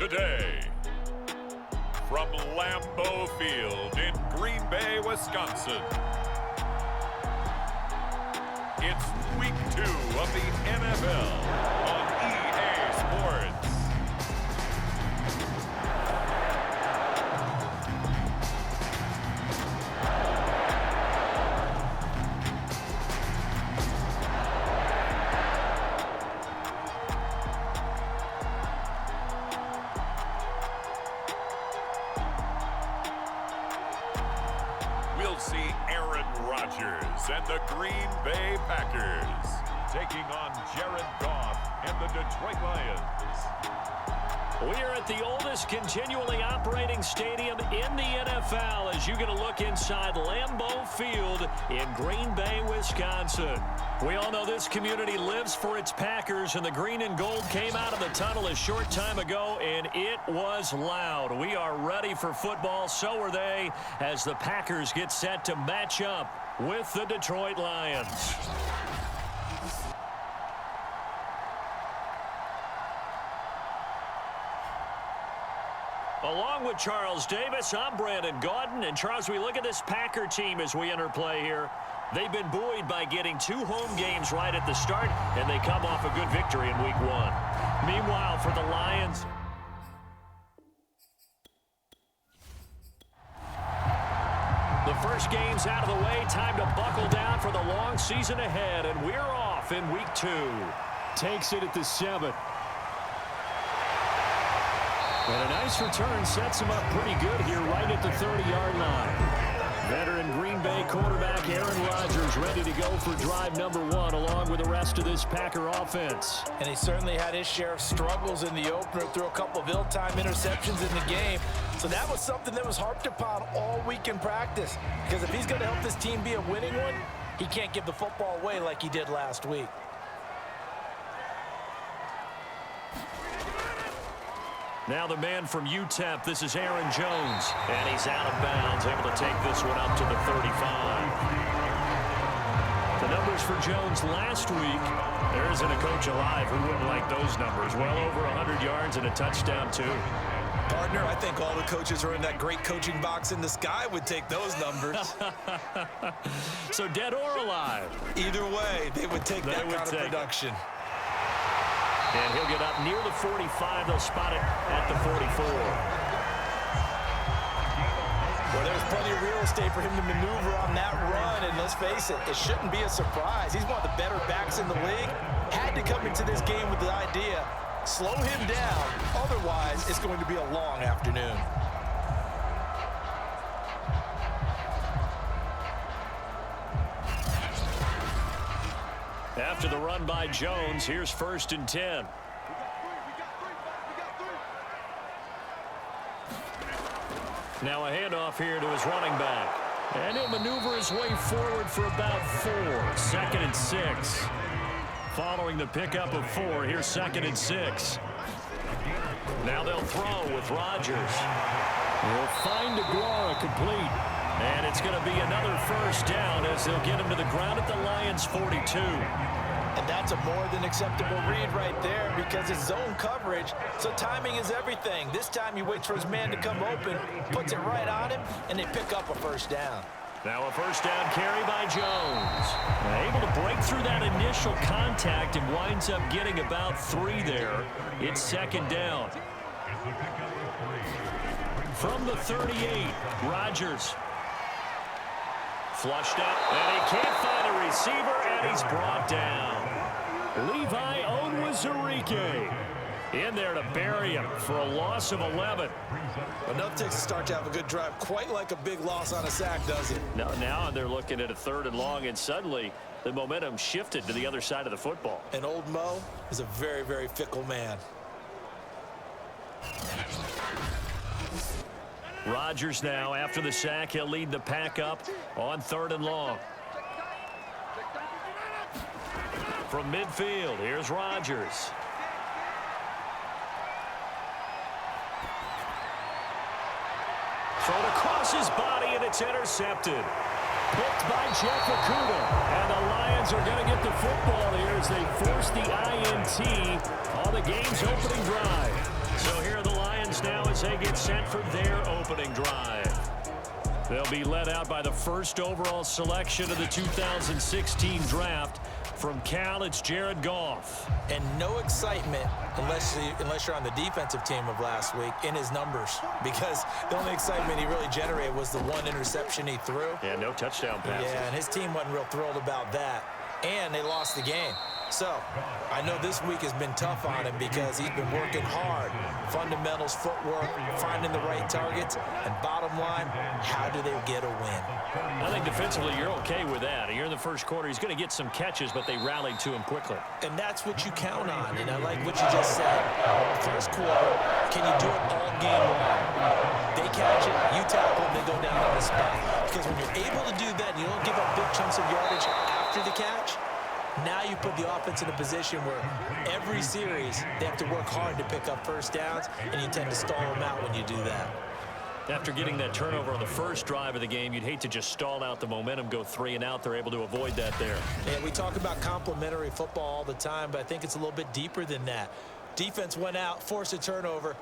today, from Lambeau Field in Green Bay, Wisconsin, it's Week 2 of the NFL on EA Sports. We'll see Aaron Rodgers and the Green Bay Packers taking on Jared Goff and the Detroit Lions. We are at the oldest continually operating stadium in the NFL as you get a look inside Lambeau Field in Green Bay, Wisconsin. We all know this community lives for its Packers, and the green and gold came out of the tunnel a short time ago, and it was loud. We are ready for football. So are they as the Packers get set to match up with the Detroit Lions. Along with Charles Davis, I'm Brandon Gaudin. And Charles, we look at this Packer team as we enter play here. They've been buoyed by getting 2 home games right at the start, and they come off a good victory in Week 1. Meanwhile, for the Lions, the first game's out of the way. Time to buckle down for the long season ahead, and we're off in Week 2. Takes it at the 7. And a nice return sets him up pretty good here right at the 30-yard line. Veteran Green Bay quarterback Aaron Rodgers ready to go for drive number 1 along with the rest of this Packer offense. And he certainly had his share of struggles in the opener, threw a couple of ill-timed interceptions in the game. So that was something that was harped upon all week in practice. Because if he's going to help this team be a winning one, he can't give the football away like he did last week. Now the man from UTEP, this is Aaron Jones. And he's out of bounds, able to take this one up to the 35. The numbers for Jones last week, there isn't a coach alive who wouldn't like those numbers. Well over 100 yards and a touchdown, too. Partner, I think all the coaches who are in that great coaching box in the sky would take those numbers. So dead or alive? Either way, they would take that kind of production. And he'll get up near the 45. They'll spot it at the 44. Well, there's plenty of real estate for him to maneuver on that run. And let's face it, it shouldn't be a surprise. He's one of the better backs in the league. Had to come into this game with the idea, slow him down. Otherwise, it's going to be a long afternoon. After the run by Jones, here's 1st and 10. Now a handoff here to his running back. And he'll maneuver his way forward for about 4. 2nd and 6. Following the pickup of 4, here's 2nd and 6. Now they'll throw with Rodgers. He'll find DeGuara complete. And it's going to be another 1st down as they'll get him to the ground at the Lions' 42. And that's a more than acceptable read right there because it's zone coverage, so timing is everything. This time he waits for his man to come open, puts it right on him, and they pick up a 1st down. Now a 1st down carry by Jones. Able to break through that initial contact and winds up getting about 3 there. It's 2nd down. From the 38, Rodgers. Flushed out, and he can't find a receiver, and he's brought down. Levi Onwuzurike in there to bury him for a loss of 11. Enough takes a start to have a good drive, quite like a big loss on a sack, does it? Now they're looking at a 3rd and long, and suddenly the momentum shifted to the other side of the football. And old Mo is a very, very fickle man. Rodgers now, after the sack, he'll lead the pack up on 3rd and long. From midfield, here's Rodgers. Thrown across his body, and it's intercepted. Picked by Jeff Okudah. And the Lions are going to get the football here as they force the INT on the game's opening drive. So here are the Lions they get set for their opening drive. They'll be led out by the first overall selection of the 2016 draft. From Cal, it's Jared Goff. And no excitement unless you're on the defensive team of last week in his numbers, because the only excitement he really generated was the one interception he threw. Yeah, no touchdown passes. Yeah, and his team wasn't real thrilled about that. And they lost the game. So, I know this week has been tough on him because he's been working hard. Fundamentals, footwork, finding the right targets, and bottom line, how do they get a win? I think defensively you're okay with that. You're in the first quarter. He's going to get some catches, but they rallied to him quickly. And that's what you count on. And I like what you just said. First quarter, can you do it all game long? They catch it, you tackle them, they go down on the spot. Because when you're able to do that and you don't give up big chunks of yardage after the catch, now you put the offense in a position where every series they have to work hard to pick up first downs, and you tend to stall them out when you do that. After getting that turnover on the first drive of the game, you'd hate to just stall out the momentum, go 3 and out. They're able to avoid that there. Yeah, we talk about complementary football all the time, but I think it's a little bit deeper than that. Defense went out, forced a turnover,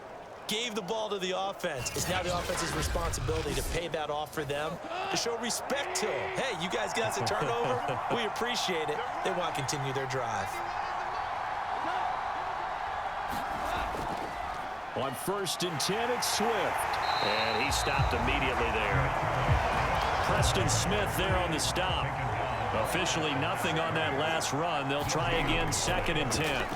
gave the ball to the offense. It's now the offense's responsibility to pay that off for them, to show respect to them. Hey, you guys got us a turnover. We appreciate it. They want to continue their drive. On 1st and 10, it's Swift. And he stopped immediately there. Preston Smith there on the stop. Officially nothing on that last run. They'll try again 2nd and 10.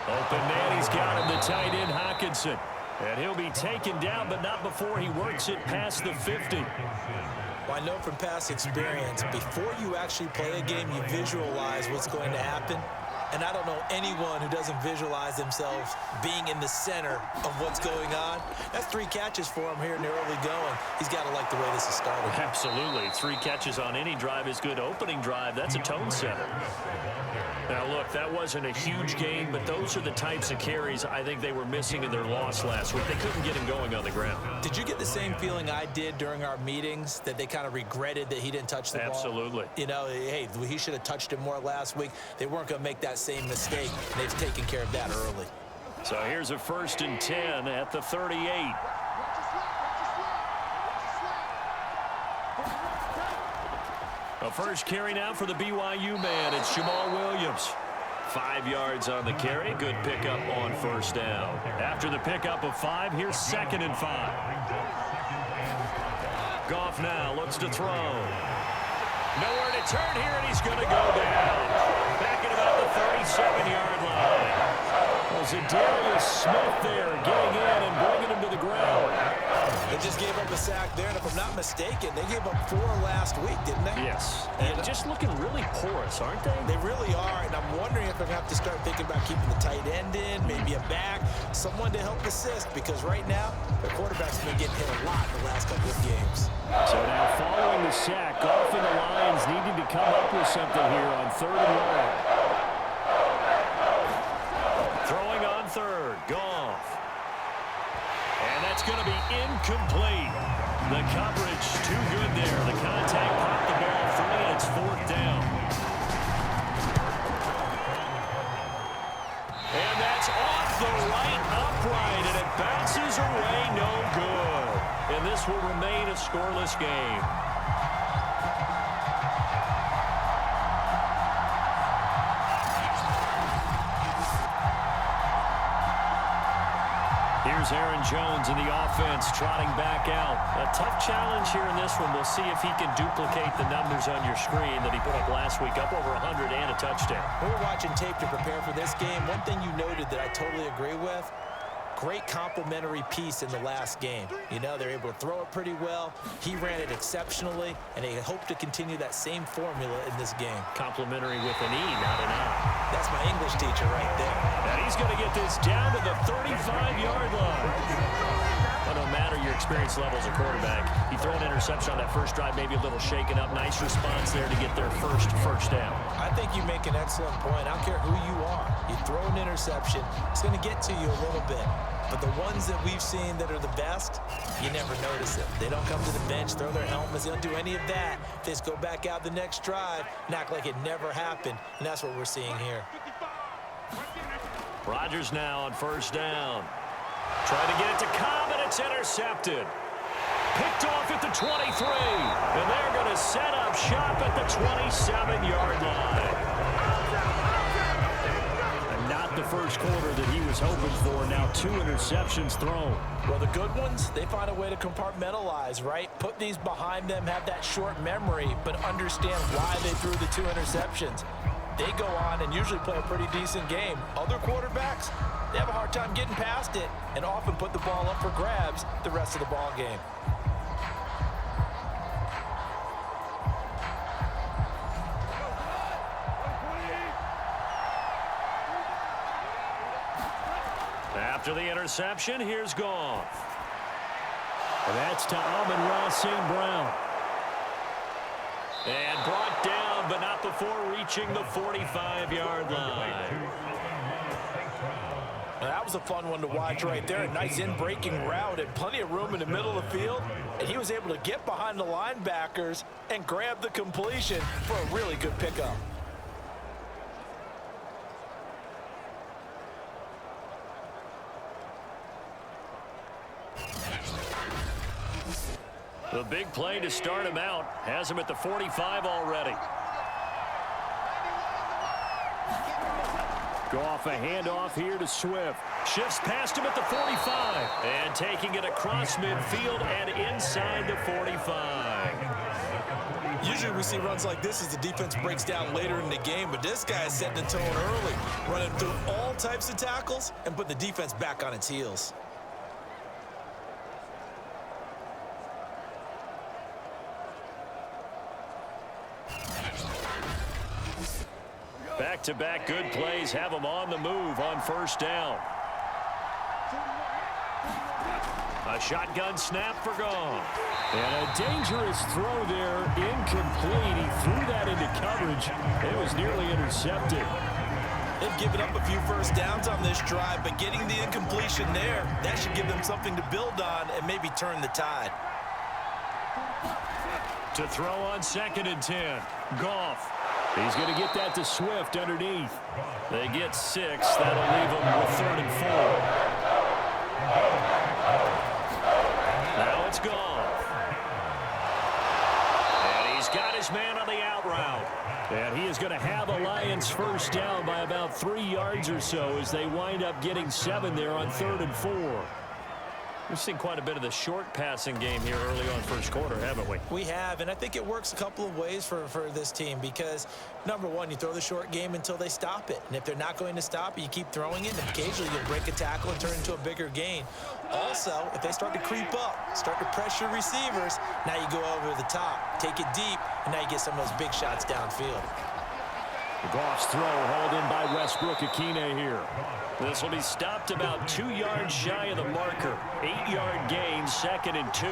Open man, he's got him, the tight end, Hockenson. And he'll be taken down, but not before he works it past the 50. Well, I know from past experience, before you actually play a game, you visualize what's going to happen. And I don't know anyone who doesn't visualize themselves being in the center of what's going on. That's 3 catches for him here in the early going. He's got to like the way this is started. Absolutely. 3 catches on any drive is good. Opening drive, that's a tone setter. Now, look, that wasn't a huge game, but those are the types of carries I think they were missing in their loss last week. They couldn't get him going on the ground. Did you get the same feeling I did during our meetings, that they kind of regretted that he didn't touch the ball? Absolutely. You know, hey, he should have touched it more last week. They weren't going to make that same mistake. They've taken care of that early. So here's a 1st and 10 at the 38. A first carry now for the BYU man. It's Jamal Williams. 5 yards on the carry. Good pickup on 1st down. After the pickup of 5, here's 2nd and 5. Goff now looks to throw. Nowhere to turn here, and he's going to go down. Back at about the 37-yard line. Well, Zadarius Smith there getting in and bringing him to the ground. They just gave up a sack there, and if I'm not mistaken, they gave up 4 last week, didn't they? Yes. And just looking really porous, aren't they? They really are, and I'm wondering if they're going to have to start thinking about keeping the tight end in, maybe a back, someone to help assist, because right now, their quarterback's been getting hit a lot in the last couple of games. So now following the sack, Goff and the Lions needing to come up with something here on 3rd and long. Throwing on 3rd, Goff. And that's going to be incomplete. The coverage too good there. The contact popped the ball free, and it's 4th down. And that's off the right upright, and it bounces away, no good. And this will remain a scoreless game. Here's Aaron Jones in the offense trotting back out. A tough challenge here in this one. We'll see if he can duplicate the numbers on your screen that he put up last week, up over 100 and a touchdown. We were watching tape to prepare for this game. One thing you noted that I totally agree with, great complementary piece in the last game. You know, they're able to throw it pretty well. He ran it exceptionally, and they hope to continue that same formula in this game. Complimentary with an E, not an I. That's my English teacher right there. And he's going to get this down to the 35-yard line. Well, no matter your experience level as a quarterback, you throw an interception on that first drive, maybe a little shaken up. Nice response there to get their first down. I think you make an excellent point. I don't care who you are. You throw an interception, it's going to get to you a little bit. But the ones that we've seen that are the best, you never notice it. They don't come to the bench, throw their helmets. They don't do any of that. They just go back out the next drive and act like it never happened. And that's what we're seeing here. Rodgers now on 1st down. Trying to get it to Cobb, and it's intercepted. Picked off at the 23, and they're going to set up shop at the 27-yard line. And not the first quarter that he was hoping for. Now 2 interceptions thrown. Well, the good ones, they find a way to compartmentalize, right? Put these behind them, have that short memory, but understand why they threw the 2 interceptions. They go on and usually play a pretty decent game. Other quarterbacks, they have a hard time getting past it and often put the ball up for grabs the rest of the ball game. After the interception, here's Goff. And that's to Amon-Ra St. Brown. And brought down, but not before reaching the 45-yard line. Now, that was a fun one to watch right there. A nice in-breaking route and plenty of room in the middle of the field. And he was able to get behind the linebackers and grab the completion for a really good pickup. The big play to start him out has him at the 45 already. Goff a handoff here to Swift. Shifts past him at the 45. And taking it across midfield and inside the 45. Usually we see runs like this as the defense breaks down later in the game, but this guy is setting the tone early, running through all types of tackles and put the defense back on its heels. Back-to-back good plays have him on the move on first down. A shotgun snap for Goff. And a dangerous throw there, incomplete. He threw that into coverage. It was nearly intercepted. They've given up a few first downs on this drive, but getting the incompletion there, that should give them something to build on and maybe turn the tide. To throw on 2nd and 10. Goff. He's going to get that to Swift underneath. They get 6. That'll leave them with 3rd and 4. Now it's Goff. And he's got his man on the out route. And he is going to have a Lions first down by about 3 yards or so as they wind up getting 7 there on 3rd and 4. We've seen quite a bit of the short passing game here early on first quarter, haven't we? We have, and I think it works a couple of ways for this team because, number one, you throw the short game until they stop it. And if they're not going to stop it, you keep throwing it, and occasionally you'll break a tackle and turn it into a bigger gain. Also, if they start to creep up, start to pressure receivers, now you go over the top, take it deep, and now you get some of those big shots downfield. Goff's throw hauled in by Westbrook-Ikhine here. This will be stopped about 2 yards shy of the marker. 8-yard gain, 2nd and 2.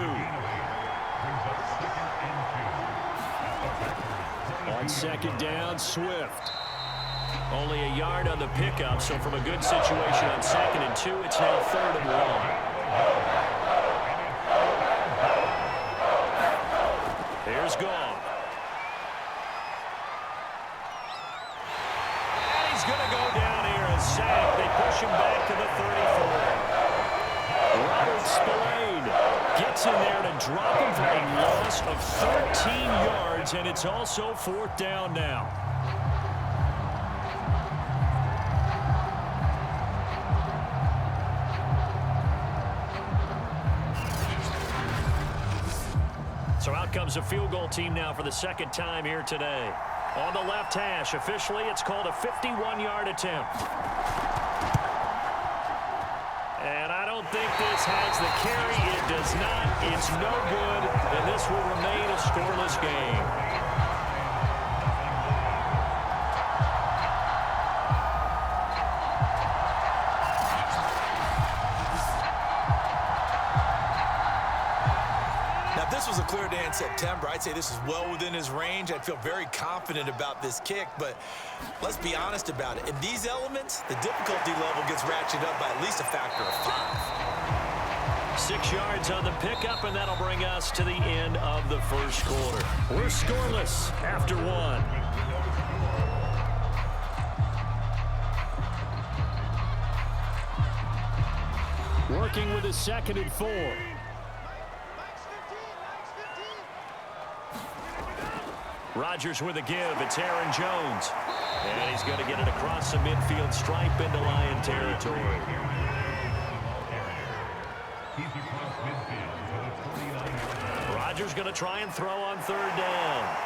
On 2nd down, Swift. Only a yard on the pickup, so from a good situation on 2nd and 2, it's now 3rd and 1. Here's Goff. Going to go down here and sack. They push him back to the 34. Robert Spillane gets in there to drop him for a loss of 13 yards, and it's also 4th down now. So out comes a field goal team now for the 2nd time here today. On the left hash, officially, it's called a 51-yard attempt. And I don't think this has the carry. It does not. It's no good, and this will remain a scoreless game. This was a clear day in September. I'd say this is well within his range. I'd feel very confident about this kick, but let's be honest about it. In these elements, the difficulty level gets ratcheted up by at least a factor of 5. 6 yards on the pickup, and that'll bring us to the end of the first quarter. We're scoreless after 1. Working with his 2nd and 4. Rodgers with a give. It's Aaron Jones. And he's going to get it across the midfield stripe into Lion territory. Rodgers going to try and throw on 3rd down.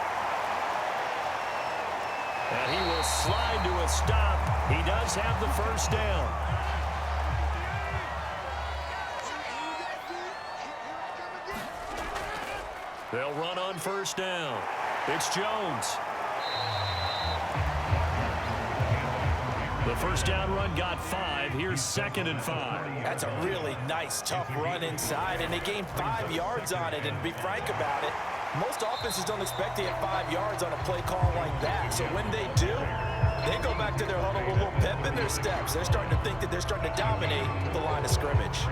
And he will slide to a stop. He does have the 1st down. They'll run on 1st down. It's Jones. The 1st down run got 5. Here's 2nd and 5. That's a really nice, tough run inside, and they gained 5 yards on it. And to be frank about it, most offenses don't expect to get 5 yards on a play call like that. So when they do, they go back to their huddle with a little pep in their steps. They're starting to think that they're starting to dominate the line of scrimmage.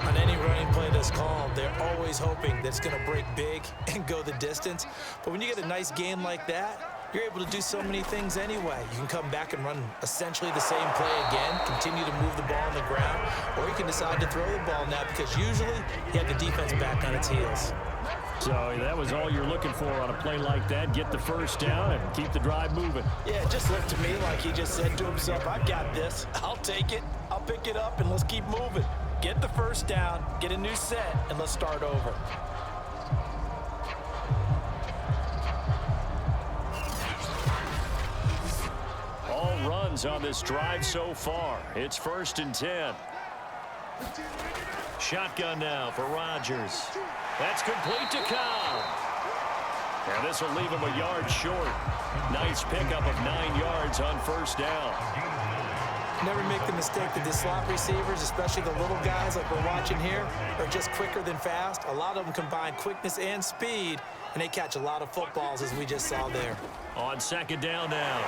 On any running play that's called, they're always hoping that it's going to break big and go the distance. But when you get a nice gain like that, you're able to do so many things anyway. You can come back and run essentially the same play again, continue to move the ball on the ground, or you can decide to throw the ball now because usually you have the defense back on its heels. So that was all you're looking for on a play like that. Get the 1st down and keep the drive moving. Yeah, it just looked to me like he just said to himself, I've got this. I'll take it. I'll pick it up, and let's keep moving. Get the 1st down, get a new set, and let's start over. All runs on this drive so far. It's 1st and 10. Shotgun now for Rodgers. That's complete to Cobb. And this will leave him a yard short. Nice pickup of 9 yards on 1st down. Never make the mistake that the slot receivers, especially the little guys like we're watching here, are just quicker than fast. A lot of them combine quickness and speed, and they catch a lot of footballs, as we just saw there. On 2nd down now,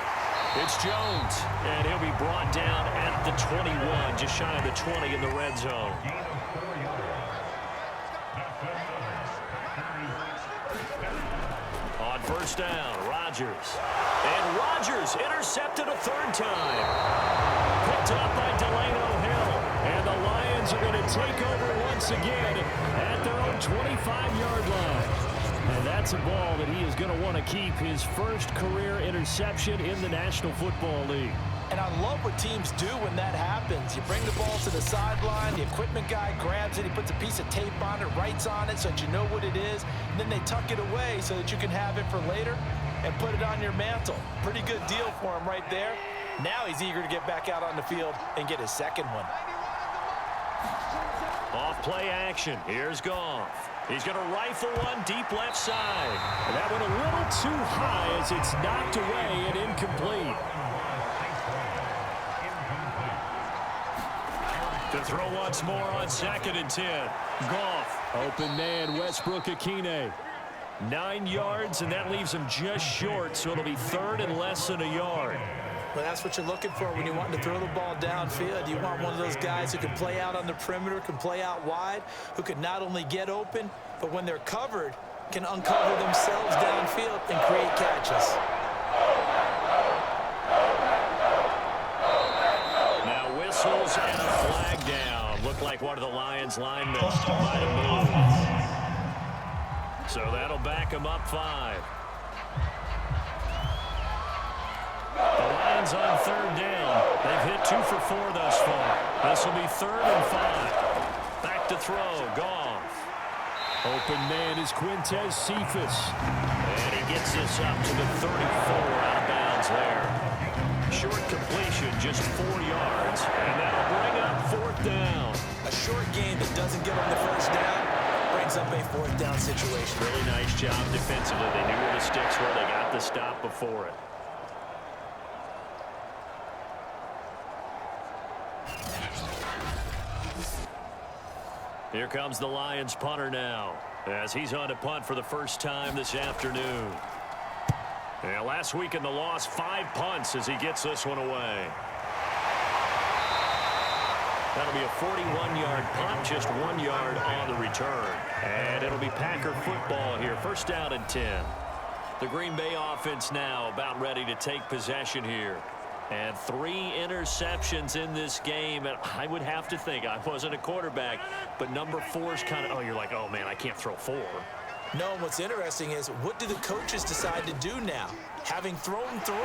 it's Jones, and he'll be brought down at the 21, just shy of the 20 in the red zone. On 1st down, Rodgers. And Rodgers intercepted a 3rd time. Picked up by Delano Hill. And the Lions are going to take over once again at their own 25-yard line. And that's a ball that he is going to want to keep, his 1st career interception in the National Football League. And I love what teams do when that happens. You bring the ball to the sideline, the equipment guy grabs it, he puts a piece of tape on it, writes on it so that you know what it is, and then they tuck it away so that you can have it for later and put it on your mantle. Pretty good deal for him right there. Now he's eager to get back out on the field and get his 2nd one. Off play action. Here's Goff. He's going to rifle one deep left side. And that went a little too high as it's knocked away and incomplete. To throw once more on 2nd and 10. Goff. Open man, Westbrook-Ikhine. 9 yards, and that leaves him just short, so it'll be 3rd and less than a yard. Well, that's what you're looking for when you want to throw the ball downfield. You want one of those guys who can play out on the perimeter, can play out wide, who can not only get open, but when they're covered, can uncover themselves downfield and create catches. Now whistles and a flag down. Looked like one of the Lions linemen might have moved. So that'll back him up 5. The Lions on 3rd down. They've hit 2 for 4 thus far. This will be 3rd and 5. Back to throw. Goff. Open man is Quintez Cephus. And he gets this up to the 34 out of bounds there. Short completion, just 4 yards. And that'll bring up 4th down. A short game that doesn't get on the 1st down brings up a 4th down situation. Really nice job defensively. They knew where the sticks were. They got the stop before it. Here comes the Lions punter now, as he's on to punt for the first time this afternoon. And last week in the loss, 5 punts as he gets this one away. That'll be a 41-yard punt, just 1 yard on the return. And it'll be Packer football here, 1st down and 10. The Green Bay offense now about ready to take possession here. And 3 interceptions in this game. And I would have to think, I wasn't a quarterback, but number 4 is kind of, oh, you're like, oh, man, I can't throw 4. No, what's interesting is what do the coaches decide to do now? Having thrown 3,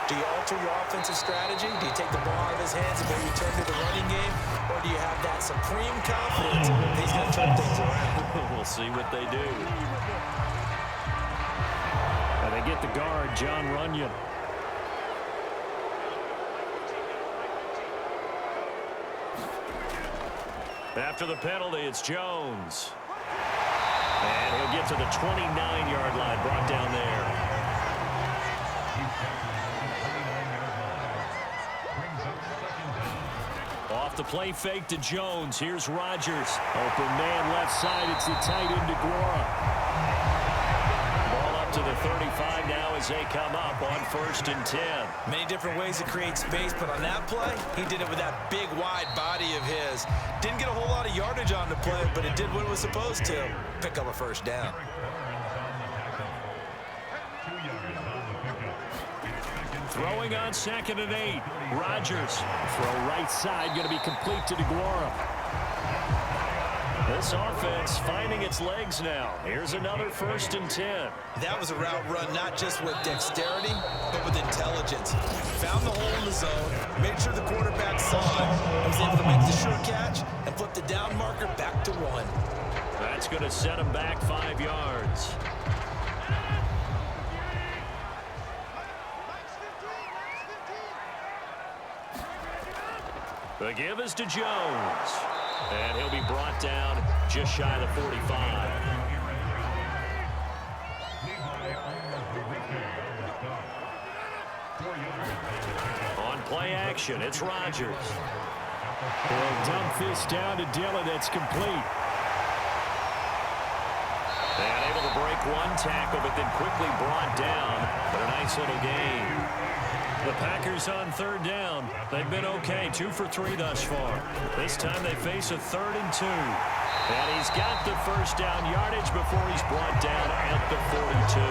do you alter your offensive strategy? Do you take the ball out of his hands and maybe turn to the running game? Or do you have that supreme confidence that he's going to turn things around? We'll see what they do. And they get the guard, Jon Runyan. After the penalty, it's Jones. And he'll get to the 29-yard line, brought down there. Off the play fake to Jones. Here's Rodgers. Open man left side. It's the tight end DeGuara. Ball up to the 35 now as they come up on 1st and 10. Many different ways to create space, but on that play, he did it with that big, wide body of his. Didn't get a whole lot of yardage on the play, but it did what it was supposed to. Pick up a 1st down. Throwing on 2nd and 8. Rodgers. Throw right side, going to be complete to DeGuara. This offense finding its legs now. Here's another 1st and 10. That was a route run not just with dexterity, but with intelligence. Found the hole in the zone, made sure the quarterback saw it, and was able to make the sure catch and flip the down marker back to 1. That's going to set him back 5 yards. The give is to Jones. And he'll be brought down just shy of the 45. On play action, it's Rodgers. They'll dump this down to Dillon. That's complete. And able to break 1 tackle, but then quickly brought down. But a nice little gain. The Packers on 3rd down. They've been okay, 2 for 3 thus far. This time they face a 3rd and 2. And he's got the 1st down yardage before he's brought down at the 42.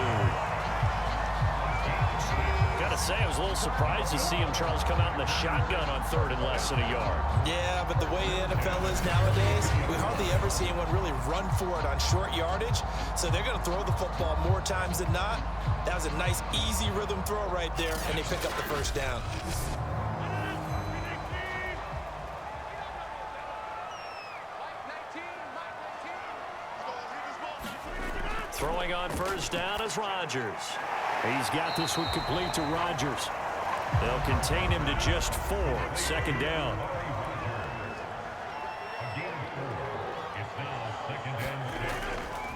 Gotta say, I was a little surprised to see him, Charles, come out in the shotgun on 3rd and less than a yard. Yeah, but the way the NFL is nowadays, we hardly ever see anyone really run for it on short yardage. So they're going to throw the football more times than not. That was a nice, easy rhythm throw right there, and they pick up the 1st down. Throwing on 1st down is Rodgers. He's got this one complete to Rodgers. They'll contain him to just 4. 2nd down.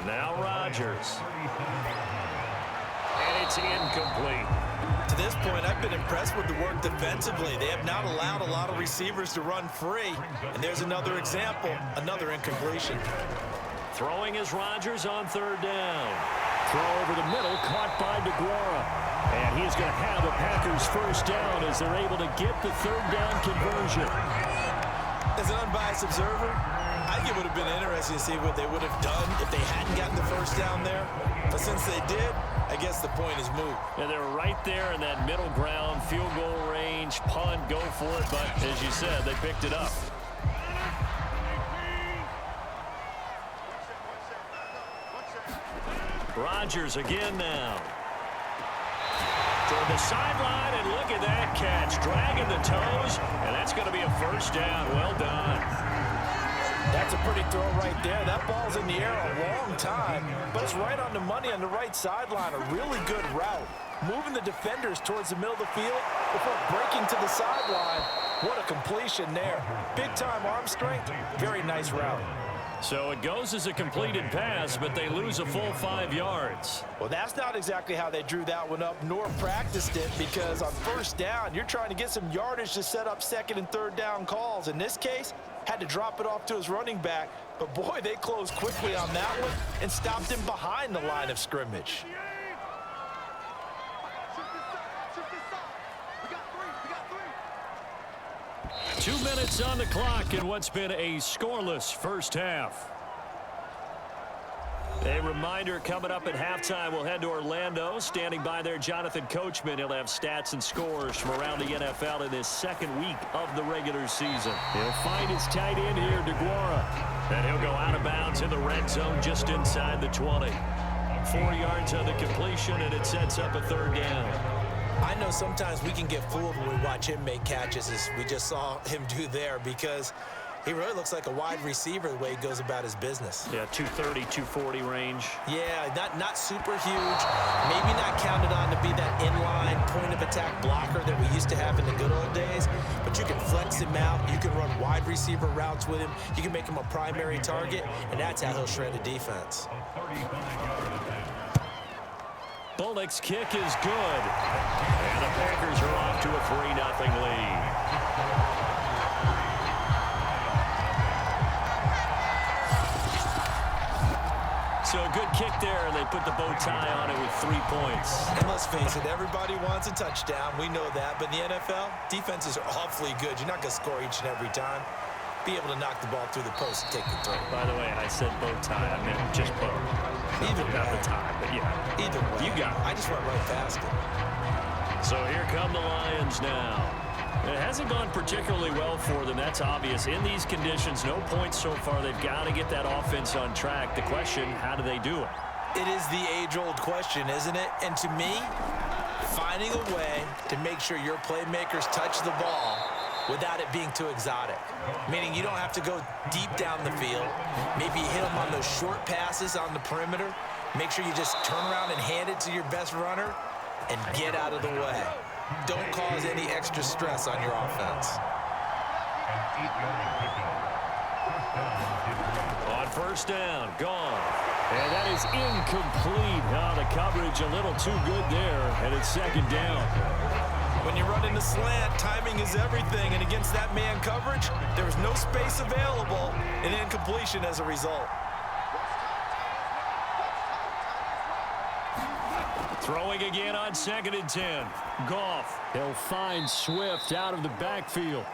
Now Rodgers. And it's incomplete. To this point, I've been impressed with the work defensively. They have not allowed a lot of receivers to run free. And there's another example, another incompletion. Throwing is Rodgers on 3rd down. Throw over the middle, caught by DeGuara. And he's going to have the Packers 1st down as they're able to get the 3rd down conversion. As an unbiased observer, I think it would have been interesting to see what they would have done if they hadn't gotten the 1st down there. But since they did, I guess the point is moot. And they're right there in that middle ground, field goal range, punt, go for it. But as you said, they picked it up. Rodgers again now. Toward the sideline, and look at that catch. Dragging the toes, and that's going to be a 1st down. Well done. That's a pretty throw right there. That ball's in the air a long time, but it's right on the money on the right sideline. A really good route. Moving the defenders towards the middle of the field before breaking to the sideline. What a completion there. Big-time arm strength. Very nice route. So it goes as a completed pass, but they lose a full 5 yards. Well, that's not exactly how they drew that one up, nor practiced it, because on 1st down, you're trying to get some yardage to set up 2nd and 3rd down calls. In this case, had to drop it off to his running back, but boy, they closed quickly on that one and stopped him behind the line of scrimmage. 2 minutes on the clock in what's been a scoreless 1st half. A reminder coming up at halftime, we'll head to Orlando. Standing by there, Jonathan Coachman. He'll have stats and scores from around the NFL in this second week of the regular season. He'll find his tight end here, DeGuara. And he'll go out of bounds in the red zone just inside the 20. 4 yards on the completion, and it sets up a third down. I know sometimes we can get fooled when we watch him make catches, as we just saw him do there, because he really looks like a wide receiver the way he goes about his business. Yeah, 230, 240 range. Yeah, not super huge. Maybe not counted on to be that inline point-of-attack blocker that we used to have in the good old days. But you can flex him out. You can run wide receiver routes with him. You can make him a primary target, and that's how he'll shred a defense. Bullock's kick is good. And the Packers are off to a 3-0 lead. So a good kick there, and they put the bow tie on it with 3 points. And let's face it, everybody wants a touchdown. We know that. But in the NFL, defenses are awfully good. You're not going to score each and every time. Be able to knock the ball through the post and take the throw. By the way, I said bow tie. I meant just bow. Either way. Not the tie, but yeah. Either way. You got it. I just went right past it. So here come the Lions now. It hasn't gone particularly well for them. That's obvious. In these conditions, no points so far. They've got to get that offense on track. The question, how do they do it? It is the age-old question, isn't it? And to me, finding a way to make sure your playmakers touch the ball without it being too exotic. Meaning you don't have to go deep down the field. Maybe hit them on those short passes on the perimeter. Make sure you just turn around and hand it to your best runner and get out of the way. Don't cause any extra stress on your offense. On first down, gone. And that is incomplete. Oh, the coverage a little too good there, and it's second down. When you run in the slant, timing is everything, and against that man coverage, there was no space available, and incompletion as a result. Throwing again on 2nd and 10. Goff. He'll find Swift out of the backfield.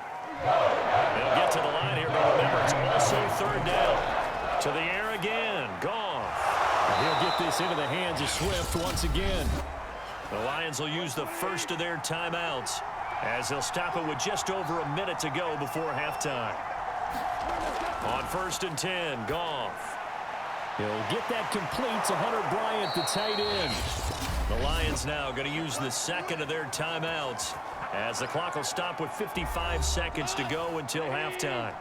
They'll get to the line here, but remember, it's also third down. To the air again. Goff. And he'll get this into the hands of Swift once again. The Lions will use the first of their timeouts as they'll stop it with just over a minute to go before halftime. On 1st and 10, Goff. He'll get that complete to Hunter Bryant, the tight end. The Lions now going to use the second of their timeouts as the clock will stop with 55 seconds to go until halftime.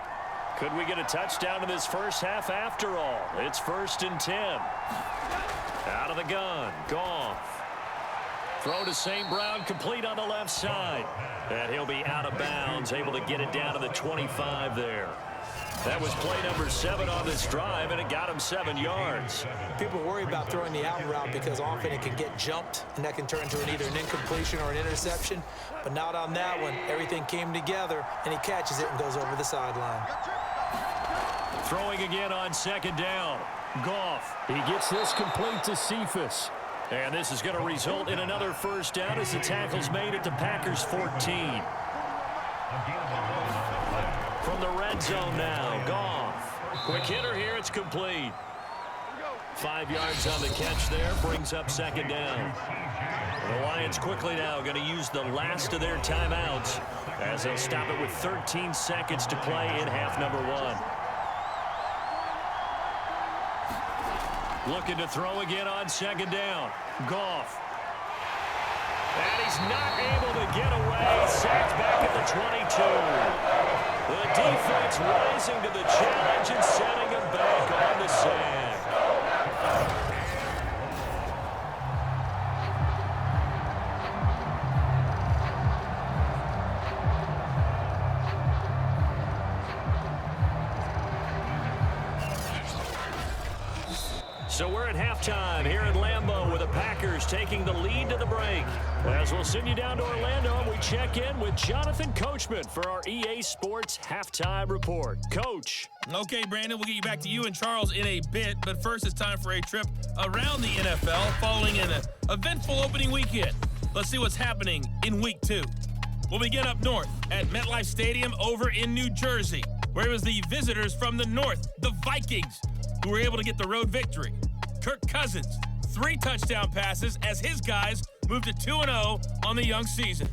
Could we get a touchdown in this first half after all? It's 1st and 10. Out of the gun, Goff. Throw to St. Brown, complete on the left side. And he'll be out of bounds, able to get it down to the 25 there. That was play number 7 on this drive, and it got him 7 yards. People worry about throwing the out route because often it can get jumped, and that can turn into either an incompletion or an interception. But not on that one. Everything came together, and he catches it and goes over the sideline. Throwing again on 2nd down. Goff. He gets this complete to Cephas. And this is going to result in another first down as the tackle's made at the Packers 14. From the red zone now, Goff. Quick hitter here, it's complete. 5 yards on the catch there, brings up 2nd down. The Lions quickly now going to use the last of their timeouts as they'll stop it with 13 seconds to play in half number 1. Looking to throw again on 2nd down. Goff. And he's not able to get away. Sacked back at the 22. The defense rising to the challenge and setting him back on the sand. So we're at halftime here at Lambeau with the Packers taking the lead to the break. As we'll send you down to Orlando and we check in with Jonathan Coachman for our EA Sports Halftime Report. Coach. Okay, Brandon, we'll get you back to you and Charles in a bit, but first it's time for a trip around the NFL following an eventful opening weekend. Let's see what's happening in Week 2. We'll begin up north at MetLife Stadium over in New Jersey, where it was the visitors from the north, the Vikings, who were able to get the road victory. Kirk Cousins, 3 touchdown passes as his guys move to 2-0 on the young season.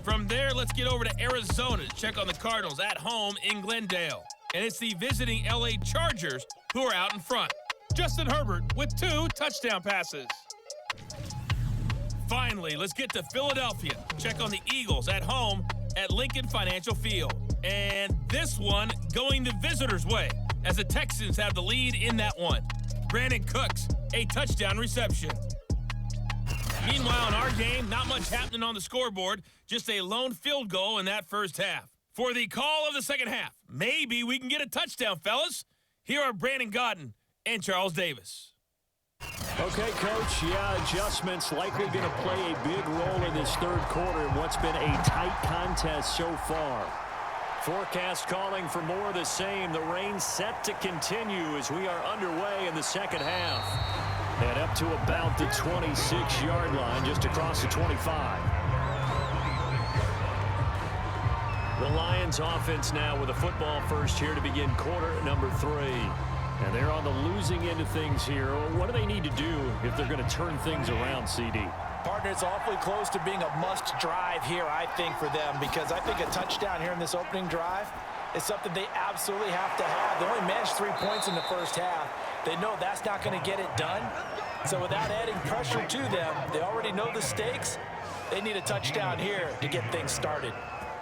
From there, let's get over to Arizona to check on the Cardinals at home in Glendale. And it's the visiting LA Chargers who are out in front. Justin Herbert with 2 touchdown passes. Finally, let's get to Philadelphia. Check on the Eagles at home at Lincoln Financial Field. And this one going the visitors' way as the Texans have the lead in that one. Brandon Cooks, a touchdown reception. Meanwhile, in our game, not much happening on the scoreboard, just a lone field goal in that first half. For the call of the second half, maybe we can get a touchdown, fellas. Here are Brandon Gaudin and Charles Davis. Okay, Coach, adjustments likely going to play a big role in this third quarter in what's been a tight contest so far. Forecast calling for more of the same. The rain set to continue as we are underway in the second half. And up to about the 26-yard line, just across the 25. The Lions offense now with a football first here to begin quarter number 3. And they're on the losing end of things here. What do they need to do if they're going to turn things around, CD? Partner, it's awfully close to being a must drive here, I think, for them, because I think a touchdown here in this opening drive is something they absolutely have to have. They only managed 3 points in the first half. They know that's not going to get it done. So without adding pressure to them, they already know the stakes. They need a touchdown here to get things started.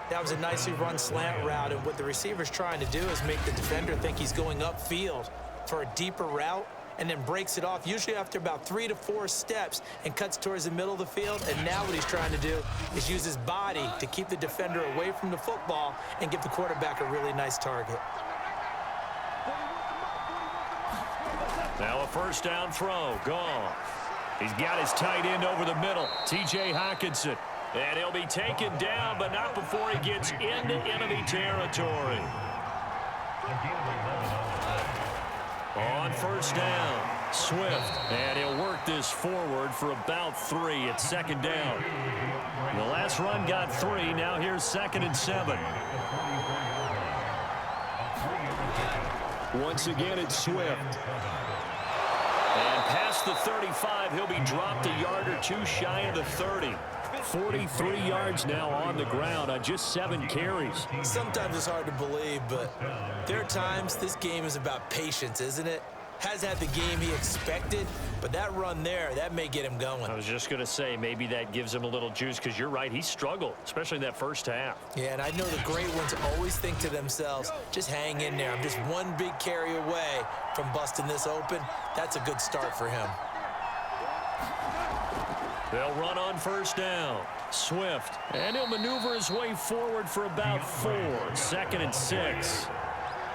That was a nicely run slant route, and what the receiver's trying to do is make the defender think he's going upfield for a deeper route, and then breaks it off, usually after about 3 to 4 steps, and cuts towards the middle of the field. And now what he's trying to do is use his body to keep the defender away from the football and give the quarterback a really nice target. Now a first down throw. Goff. He's got his tight end over the middle, T.J. Hockenson. And he'll be taken down, but not before he gets into enemy territory. On first down, Swift, and he'll work this forward for about 3 at second down. The last run got 3, now here's 2nd and 7. Once again, it's Swift. And past the 35, he'll be dropped a yard or 2 shy of the 30. 43 yards now on the ground on just 7 carries. Sometimes it's hard to believe, but there are times this game is about patience, isn't it? Has had the game he expected, but that run there, that may get him going. I was just going to say, maybe that gives him a little juice, because you're right, he struggled, especially in that first half. Yeah, and I know the great ones always think to themselves, just hang in there. I'm just one big carry away from busting this open. That's a good start for him. They'll run on first down. Swift, and he'll maneuver his way forward for about 4. 2nd and 6.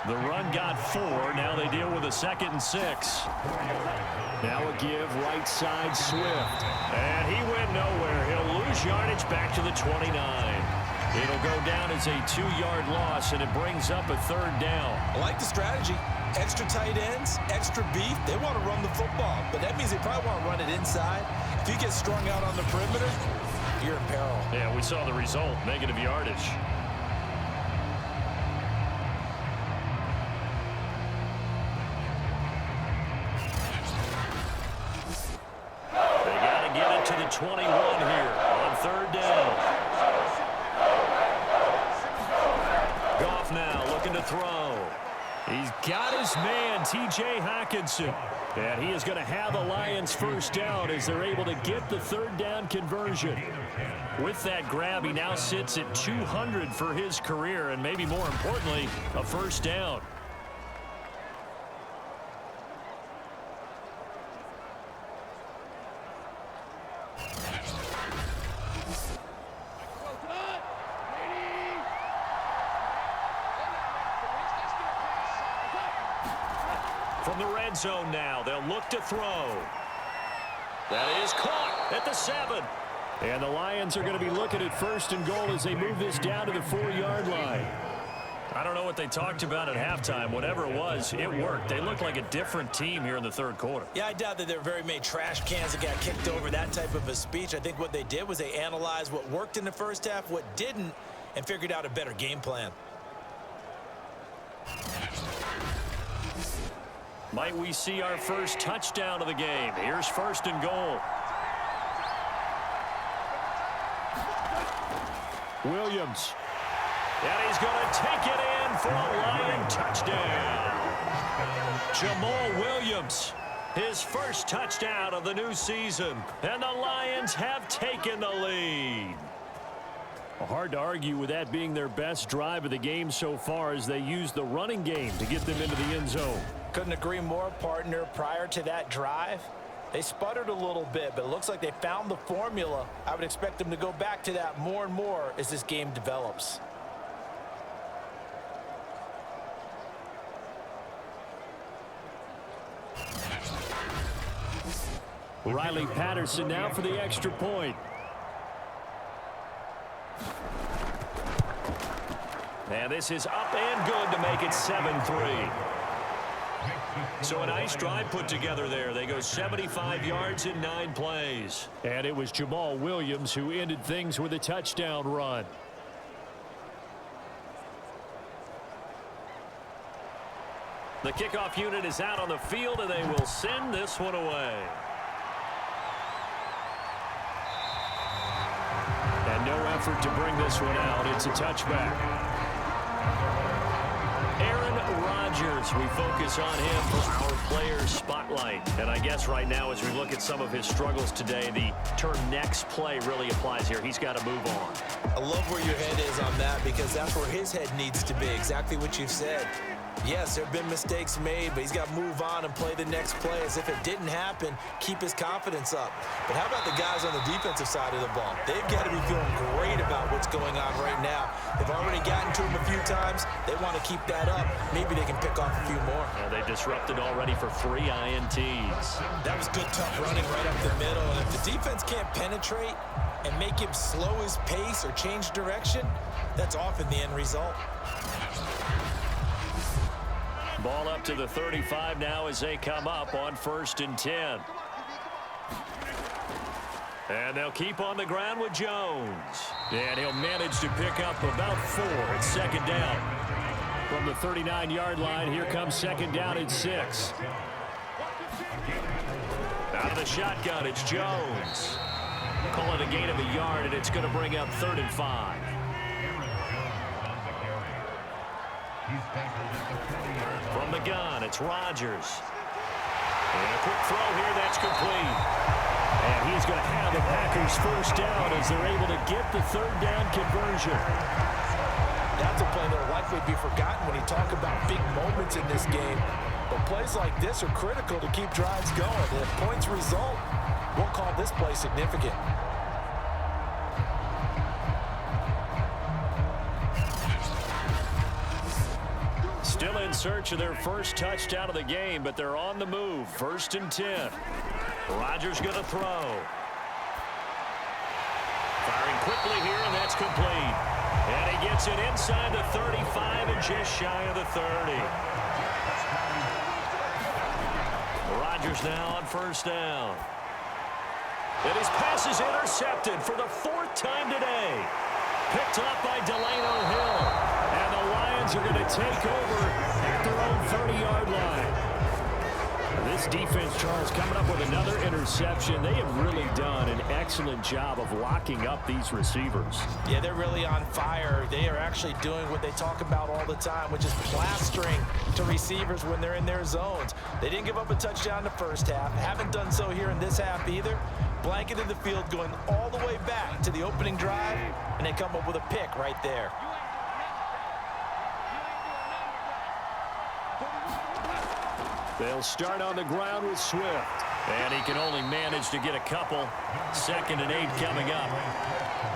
The run got 4. Now they deal with a 2nd and 6. Now a give right side Swift. And he went nowhere. He'll lose yardage back to the 29. It'll go down as a 2-yard loss, and it brings up a 3rd down. I like the strategy. Extra tight ends, extra beef. They want to run the football, but that means they probably want to run it inside. If you get strung out on the perimeter, you're in peril. Yeah, we saw the result, negative yardage. They got to get it to the 21 here on 3rd down. Goff now looking to throw. He's got his man, T.J. Hockenson. And he is going to have the Lions first down as they're able to get the 3rd down conversion. With that grab, he now sits at 200 for his career, and maybe more importantly, a first down. From the red zone now, they'll look to throw. That is caught at the 7. And the Lions are going to be looking at 1st and goal as they move this down to the 4-yard line. I don't know what they talked about at halftime. Whatever it was, it worked. They look like a different team here in the 3rd quarter. Yeah, I doubt that there were very many trash cans that got kicked over, that type of a speech. I think what they did was they analyzed what worked in the first half, what didn't, and figured out a better game plan. Might we see our first touchdown of the game? Here's 1st and goal. Williams. And he's going to take it in for a Lion touchdown. Jamal Williams, his first touchdown of the new season. And the Lions have taken the lead. Hard to argue with that being their best drive of the game so far as they use the running game to get them into the end zone. Couldn't agree more, partner. Prior to that drive, they sputtered a little bit, but it looks like they found the formula. I would expect them to go back to that more and more as this game develops. Riley Patterson now for the extra point. And this is up and good to make it 7-3. So a nice drive put together there. They go 75 yards in 9 plays. And it was Jamal Williams who ended things with a touchdown run. The kickoff unit is out on the field, and they will send this one away. And no effort to bring this one out. It's a touchback. Aaron Rodgers, we focus on him for our players spotlight. And I guess right now as we look at some of his struggles today, the term next play really applies here. He's got to move on. I love where your head is on that because that's where his head needs to be, exactly what you've said. Yes, there have been mistakes made, but he's got to move on and play the next play as if it didn't happen, keep his confidence up. But how about the guys on the defensive side of the ball? They've got to be feeling great about what's going on right now. They've already gotten to him a few times. They want to keep that up. Maybe they can pick off a few more. Yeah, they disrupted already for 3 INTs. That was good, tough running right up the middle. And if the defense can't penetrate and make him slow his pace or change direction, that's often the end result. Ball up to the 35 now as they come up on 1st and 10. And they'll keep on the ground with Jones. And he'll manage to pick up about 4 at 2nd down. From the 39-yard line, here comes 2nd down and 6. Out of the shotgun, it's Jones. Call it a gain of a yard, and it's going to bring up 3rd and 5. From the gun, it's Rodgers. And a quick throw here, that's complete. And he's going to have the Packers 1st down as they're able to get the 3rd down conversion. That's a play that will likely be forgotten when you talk about big moments in this game. But plays like this are critical to keep drives going. And if points result, we'll call this play significant. Still in search of their first touchdown of the game, but they're on the move. 1st and 10. Rodgers going to throw. Firing quickly here, and that's complete. And he gets it inside the 35 and just shy of the 30. Rodgers now on 1st down. And his pass is intercepted for the 4th time today. Picked up by Delano Hill. And the Lions are going to take over at their own 30-yard line. This defense, Charles, coming up with another interception. They have really done an excellent job of locking up these receivers. Yeah, they're really on fire. They are actually doing what they talk about all the time, which is plastering to receivers when they're in their zones. They didn't give up a touchdown in the first half. Haven't done so here in this half either. Blanketed the field going all the way back to the opening drive, and they come up with a pick right there. They'll start on the ground with Swift. And he can only manage to get a couple. 2nd and 8 coming up.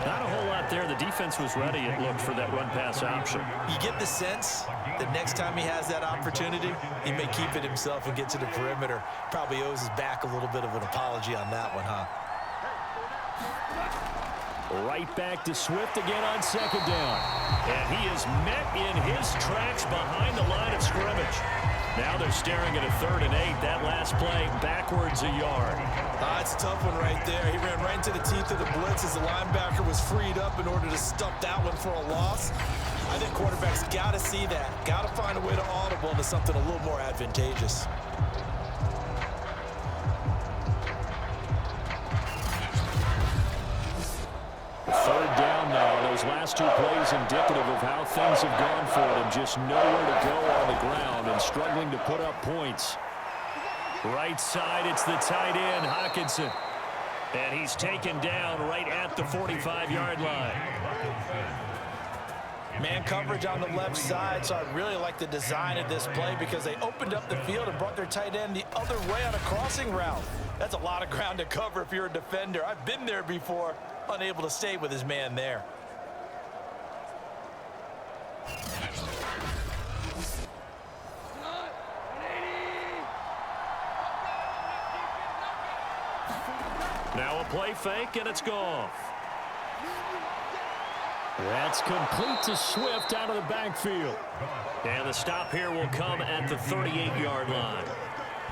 Not a whole lot there. The defense was ready, it looked, for that run-pass option. You get the sense that next time he has that opportunity, he may keep it himself and get to the perimeter. Probably owes his back a little bit of an apology on that one, huh? Right back to Swift again on 2nd down. And he is met in his tracks behind the line of scrimmage. Now they're staring at a 3rd and 8. That last play backwards a yard. It's a tough one right there. He ran right into the teeth of the blitz as the linebacker was freed up in order to stump that one for a loss. I think quarterbacks got to see that. Got to find a way to audible to something a little more advantageous. Third down now. Those last two plays indicative of how things have gone for them. Just nowhere to go on the ground and struggling to put up points. Right side, it's the tight end, Hockenson. And he's taken down right at the 45-yard line. Man coverage on the left side, so I really like the design of this play because they opened up the field and brought their tight end the other way on a crossing route. That's a lot of ground to cover if you're a defender. I've been there before, unable to stay with his man there. Now a play fake, and it's gone. That's complete to Swift out of the backfield. And the stop here will come at the 38-yard line.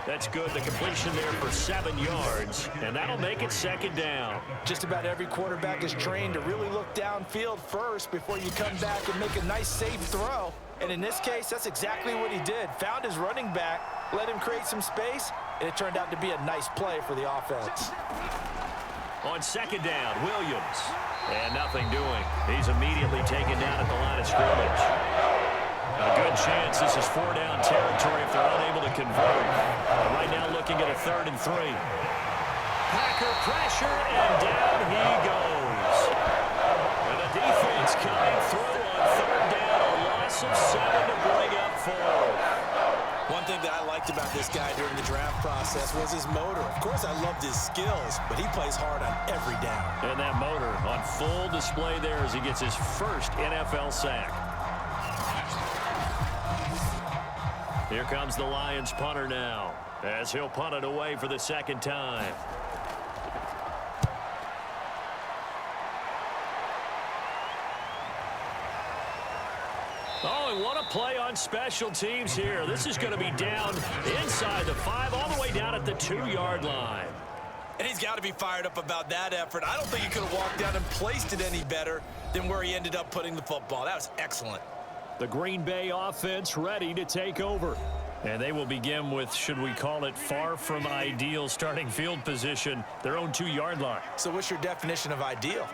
That's good. The completion there for 7 yards, and that'll make it second down. Just about every quarterback is trained to really look downfield first before you come back and make a nice, safe throw. And in this case, that's exactly what he did. Found his running back, let him create some space, and it turned out to be a nice play for the offense. On second down, Williams. And nothing doing. He's immediately taken down at the line of scrimmage. A good chance this is 4-down territory if they're unable to convert. Right now looking at a 3rd and 3. Packer pressure, and down he goes. And the defense coming through on 3rd down. A loss of 7 to bring up 4. One thing that I liked about this guy during the draft process was his motor. Of course, I loved his skills, but he plays hard on every down. And that motor on full display there as he gets his first NFL sack. Here comes the Lions punter now, as he'll punt it away for the second time. Oh, and what a play on special teams here. This is going to be down inside the 5, all the way down at the 2-yard line. And he's got to be fired up about that effort. I don't think he could have walked down and placed it any better than where he ended up putting the football. That was excellent. The Green Bay offense ready to take over. And they will begin with, should we call it, far from ideal starting field position, their own 2-yard line. So what's your definition of ideal?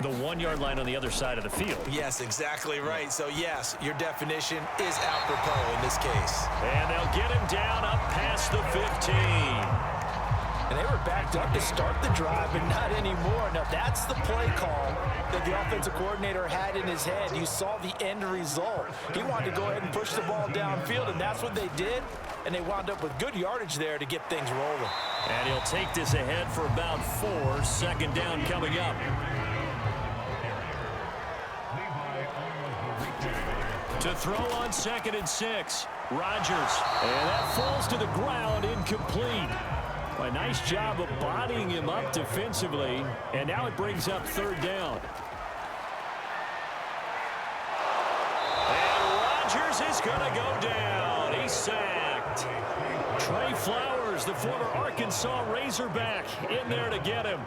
The 1-yard line on the other side of the field. Yes, exactly right. So, yes, your definition is apropos in this case. And they'll get him down up past the 15. And they were backed up to start the drive, but not anymore. Now, that's the play call that the offensive coordinator had in his head. You saw the end result. He wanted to go ahead and push the ball downfield, and that's what they did. And they wound up with good yardage there to get things rolling. And he'll take this ahead for about 4. Second down coming up. To throw on 2nd and 6, Rodgers. And that falls to the ground, incomplete. A nice job of bodying him up defensively. And now it brings up 3rd down. And Rodgers is going to go down. He's sacked. Trey Flowers, the former Arkansas Razorback, in there to get him.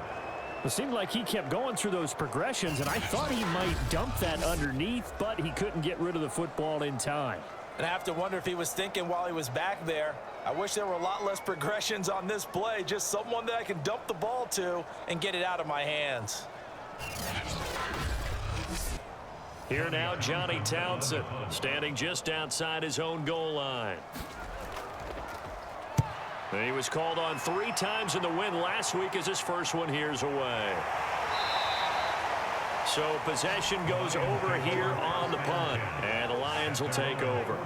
It seemed like he kept going through those progressions, and I thought he might dump that underneath, but he couldn't get rid of the football in time. And I have to wonder if he was thinking while he was back there, I wish there were a lot less progressions on this play, just someone that I can dump the ball to and get it out of my hands. Here now, Johnny Townsend, standing just outside his own goal line. He was called on 3 times in the win last week as his first one here's away. So possession goes over here on the punt, and the Lions will take over.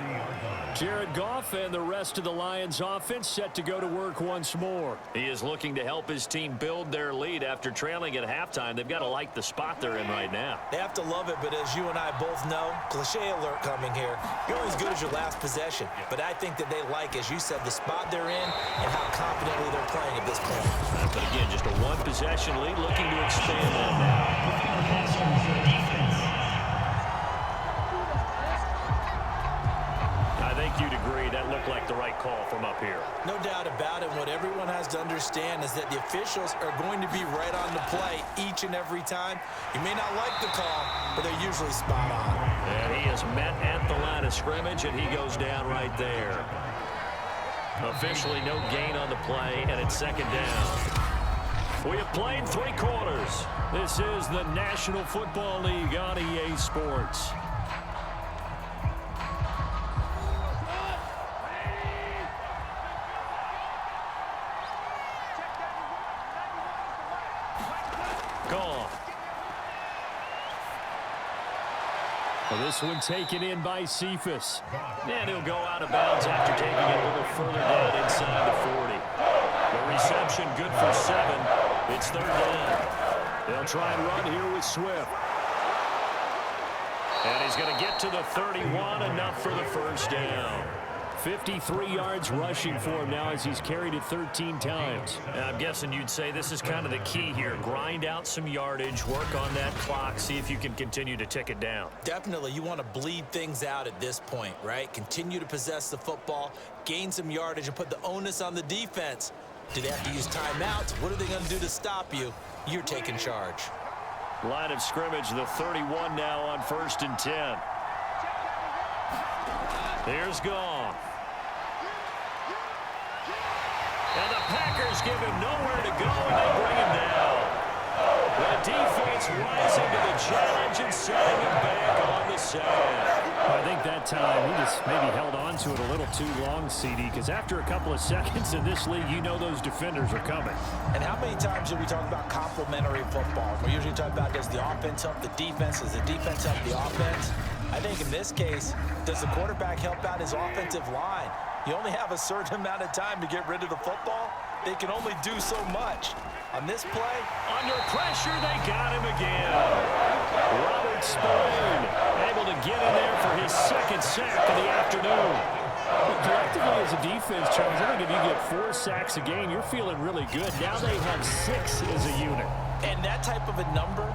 Jared Goff and the rest of the Lions offense set to go to work once more. He is looking to help his team build their lead after trailing at halftime. They've got to like the spot they're in right now. They have to love it, but as you and I both know, cliche alert coming here, you're only as good as your last possession. But I think that they like, as you said, the spot they're in and how confidently they're playing at this point. But again, just a 1-possession lead, looking to expand that now. I think you'd agree that looked like the right call from up here. No doubt about it. What everyone has to understand is that the officials are going to be right on the play each and every time. You may not like the call, but they're usually spot on. And he is met at the line of scrimmage, and he goes down right there. Officially no gain on the play, and it's second down. We have played 3 quarters. This is the National Football League on EA Sports. Gone. Well, this one taken in by Cephas. And he'll go out of bounds after taking it a little further down inside the 40. The reception good for 7. It's third down. They'll try and run here with Swift. And he's going to get to the 31, enough for the first down. 53 yards rushing for him now as he's carried it 13 times. And I'm guessing you'd say this is kind of the key here. Grind out some yardage, work on that clock, see if you can continue to tick it down. Definitely, you want to bleed things out at this point, right? Continue to possess the football, gain some yardage, and put the onus on the defense. Do they have to use timeouts? What are they going to do to stop you? You're taking charge. Line of scrimmage, the 31 now on 1st and 10. Here's Goff. And the Packers give him nowhere to go, and they bring him down. The defense rising to the challenge and setting him back on the side. I think that time he just maybe held on to it a little too long, CD, because after a couple of seconds in this league, you know those defenders are coming. And how many times do we talk about complementary football? We usually talk about, does the offense help the defense? Does the defense help the offense? I think in this case, does the quarterback help out his offensive line? You only have a certain amount of time to get rid of the football. They can only do so much. On this play, under pressure, they got him again. Robert Spillane able to get in there for his second sack of the afternoon. But collectively as a defense, Charles, I think if you get 4 sacks a game, you're feeling really good. Now they have 6 as a unit. and that type of a number,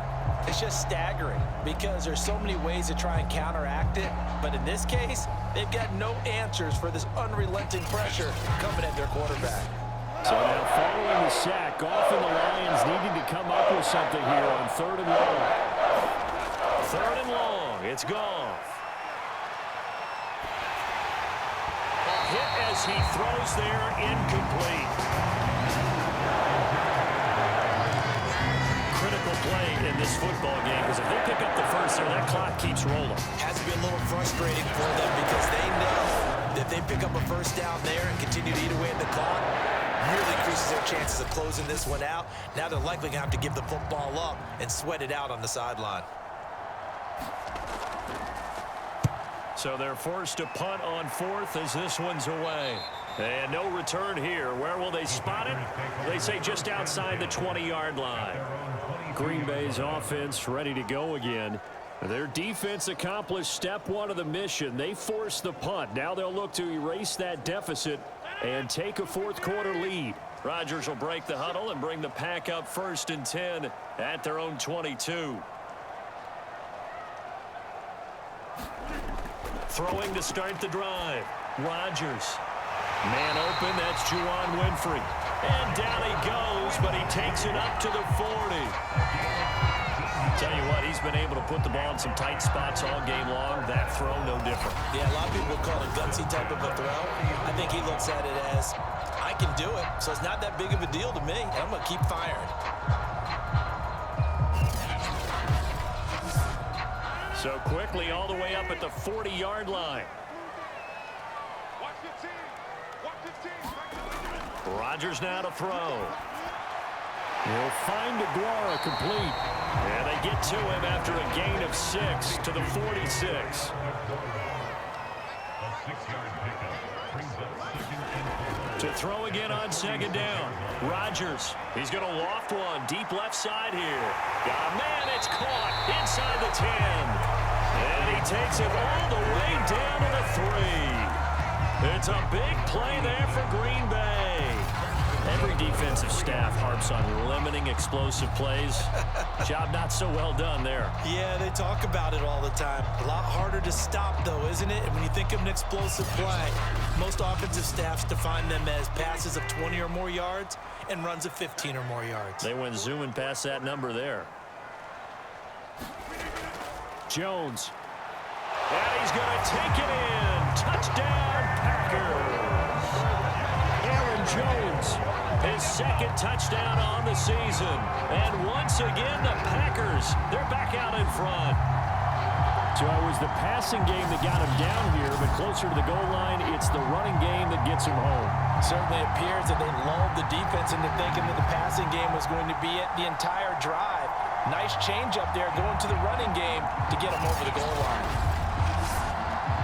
it's just staggering because there's so many ways to try and counteract it. But in this case, they've got no answers for this unrelenting pressure coming at their quarterback. So now following the sack, Goff and the Lions needing to come up with something here on 3rd and long. 3rd and long, it's Goff. A hit as he throws there, incomplete. Critical play in this football game because if they pick up the first there, that clock keeps rolling. Has to be a little frustrating for them because they know that they pick up a first down there and continue to eat away at the clock. Really increases their chances of closing this one out. Now they're likely going to have to give the football up and sweat it out on the sideline. So they're forced to punt on 4th as this one's away. And no return here. Where will they spot it? They say just outside the 20-yard line. Green Bay's offense ready to go again. Their defense accomplished step 1 of the mission. They forced the punt. Now they'll look to erase that deficit and take a 4th quarter lead. Rodgers will break the huddle and bring the pack up 1st and 10 at their own 22. Throwing to start the drive. Rodgers. Man open, that's Juwan Winfrey. And down he goes, but he takes it up to the 40. Tell you what, he's been able to put the ball in some tight spots all game long. That throw, no different. Yeah, a lot of people call it a gutsy type of a throw. I think he looks at it as, I can do it, so it's not that big of a deal to me. I'm going to keep firing. So quickly all the way up at the 40-yard line. Rodgers now to throw. He'll find Aguara complete. And they get to him after a gain of 6 to the 46. To throw again on 2nd down. Rodgers, he's going to loft one deep left side here. Got a man, it's caught inside the 10. And he takes it all the way down to the 3. It's a big play there for Green Bay. Every defensive staff harps on limiting explosive plays. Job not so well done there. Yeah, they talk about it all the time. A lot harder to stop, though, isn't it? And when you think of an explosive play, most offensive staffs define them as passes of 20 or more yards and runs of 15 or more yards. They went zooming past that number there. Jones. And he's going to take it in. Touchdown, Packers. second touchdown on the season. And once again, the Packers, they're back out in front. So it was the passing game that got him down here, but closer to the goal line, it's the running game that gets him home. Certainly appears that they lulled the defense into thinking that the passing game was going to be it the entire drive. Nice change up there going to the running game to get him over the goal line.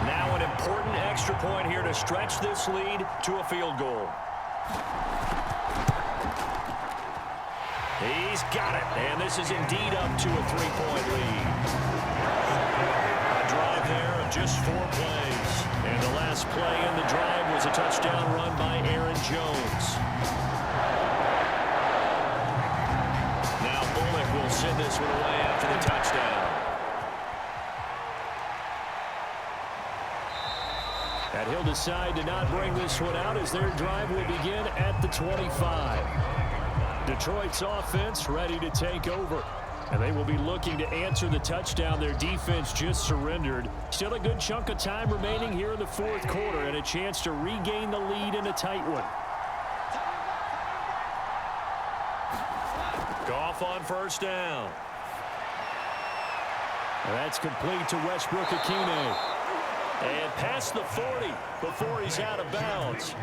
Now an important extra point here to stretch this lead to a field goal. He's got it, and this is indeed up to a 3-point lead. A drive there of just 4 plays. And the last play in the drive was a touchdown run by Aaron Jones. Now Bullock will send this one away after the touchdown. And he'll decide to not bring this one out as their drive will begin at the 25. Detroit's offense ready to take over. And they will be looking to answer the touchdown their defense just surrendered. Still a good chunk of time remaining here in the fourth quarter and a chance to regain the lead in a tight one. Goff on first down. And that's complete to Westbrook-Ikhine. And past the 40 before he's out of bounds.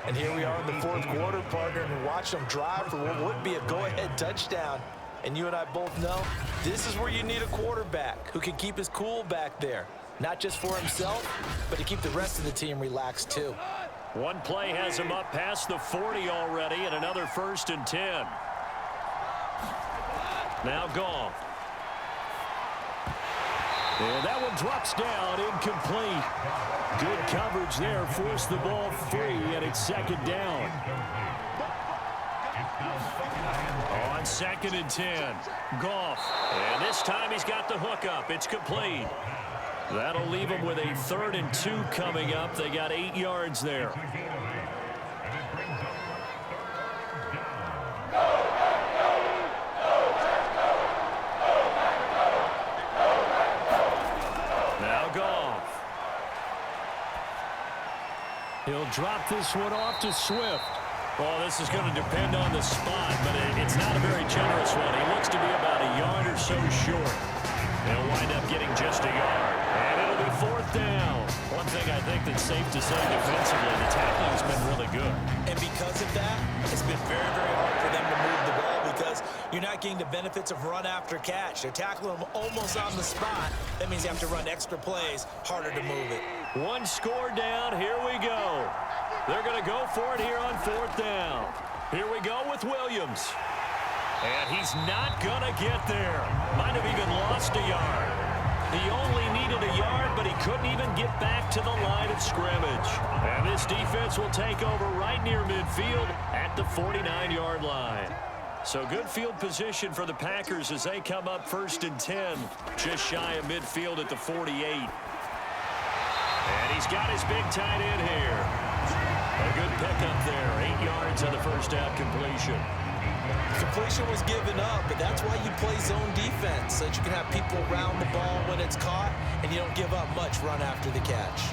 And here we are in the fourth quarter, partner, and watch them drive for what would be a go-ahead touchdown. And you and I both know this is where you need a quarterback who can keep his cool back there. Not just for himself, but to keep the rest of the team relaxed too. One play has him up past the 40 already, and another 1st and 10. Now Goff. And that one drops down, incomplete. Good coverage there, forced the ball free, and it's 2nd down. On 2nd and 10, Goff. And this time he's got the hook up. It's complete. That'll leave him with a 3rd and 2 coming up. They got 8 yards there. He'll drop this one off to Swift. Well, this is going to depend on the spot, but it's not a very generous one. He looks to be about a yard or so short. They'll wind up getting just a yard. And it'll be 4th down. One thing I think that's safe to say defensively, the tackling has been really good. And because of that, it's been very, very hard for them to move the ball because you're not getting the benefits of run after catch. They're tackling them almost on the spot. That means you have to run extra plays, harder to move it. One score down. Here we go. They're going to go for it here on 4th down. Here we go with Williams. And he's not going to get there. Might have even lost a yard. He only needed a yard, but he couldn't even get back to the line of scrimmage. And this defense will take over right near midfield at the 49-yard line. So good field position for the Packers as they come up 1st and 10, just shy of midfield at the 48. And he's got his big tight end here. A good pickup there, 8 yards on the first down completion. Completion was given up, but that's why you play zone defense, so that you can have people around the ball when it's caught, and you don't give up much run after the catch.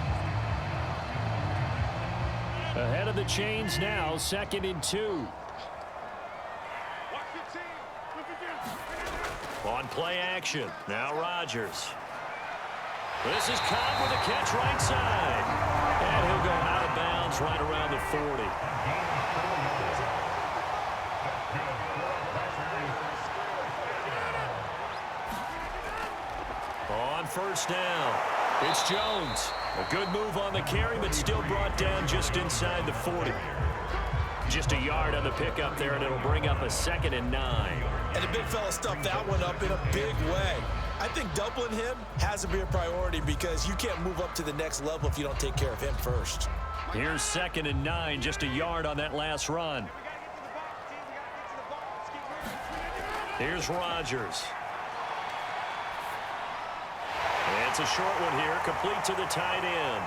Ahead of the chains now, 2nd and 2. On play action, now Rodgers. This is Cobb with a catch right side. And he'll go out of bounds right around the 40. On first down, it's Jones. A good move on the carry, but still brought down just inside the 40. Just a yard on the pickup there, and it'll bring up a 2nd and 9. And the big fella stuffed that one up in a big way. I think doubling him has to be a priority because you can't move up to the next level if you don't take care of him first. Here's 2nd and 9, just a yard on that last run. Here's Rodgers. And it's a short one here, complete to the tight end.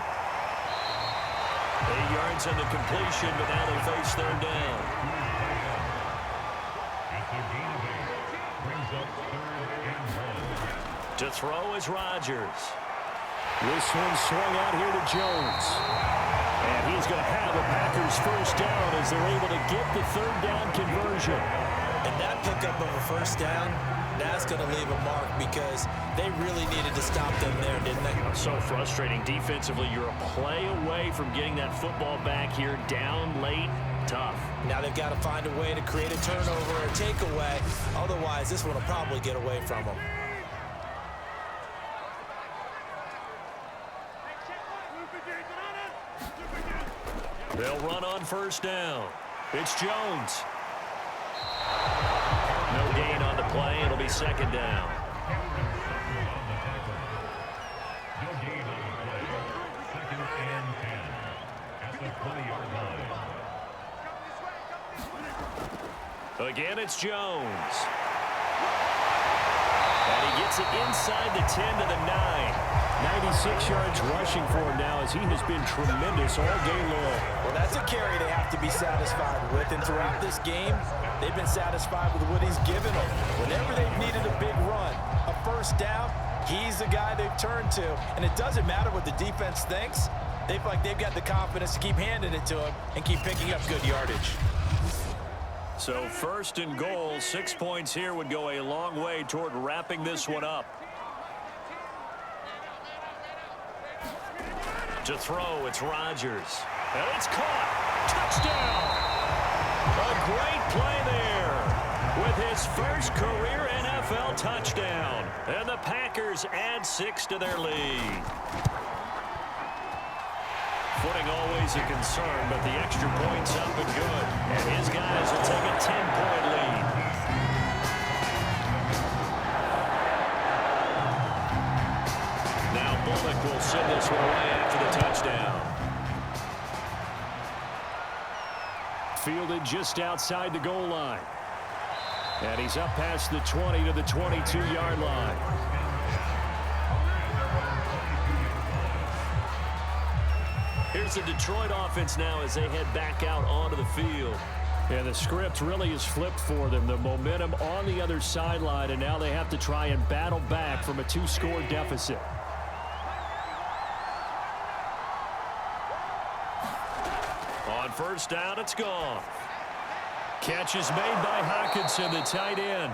8 yards on the completion, but now they face 3rd down. To throw is Rodgers. This one swung out here to Jones. And he's going to have a Packers first down as they're able to get the third down conversion. And that pickup of a first down, that's going to leave a mark because they really needed to stop them there, didn't they? So frustrating defensively. You're a play away from getting that football back here down late. Tough. Now they've got to find a way to create a turnover or a takeaway. Otherwise, this one will probably get away from them. They'll run on first down. It's Jones. No gain on the play. It'll be second down. Again, it's Jones. And he gets it inside the 10 to the 9. 96 yards rushing for him now as he has been tremendous all game long. Well, that's a carry they have to be satisfied with. And throughout this game, they've been satisfied with what he's given them. Whenever they've needed a big run, a first down, he's the guy they've turned to. And it doesn't matter what the defense thinks. They feel like they've got the confidence to keep handing it to him and keep picking up good yardage. So first and goal, 6 points here would go a long way toward wrapping this one up. To throw, it's Rodgers. And it's caught. Touchdown! A great play there with his first career NFL touchdown. And the Packers add 6 to their lead. Footing always a concern, but the extra point's up and good. And his guys will take a 10-point lead. Now Bullock will send this one away after the touchdown. Fielded just outside the goal line. And he's up past the 20 to the 22-yard line. Here's the Detroit offense now as they head back out onto the field. And the script really is flipped for them. The momentum on the other sideline, and now they have to try and battle back from a 2-score deficit. On first down, it's gone. Catch is made by Hockenson, the tight end.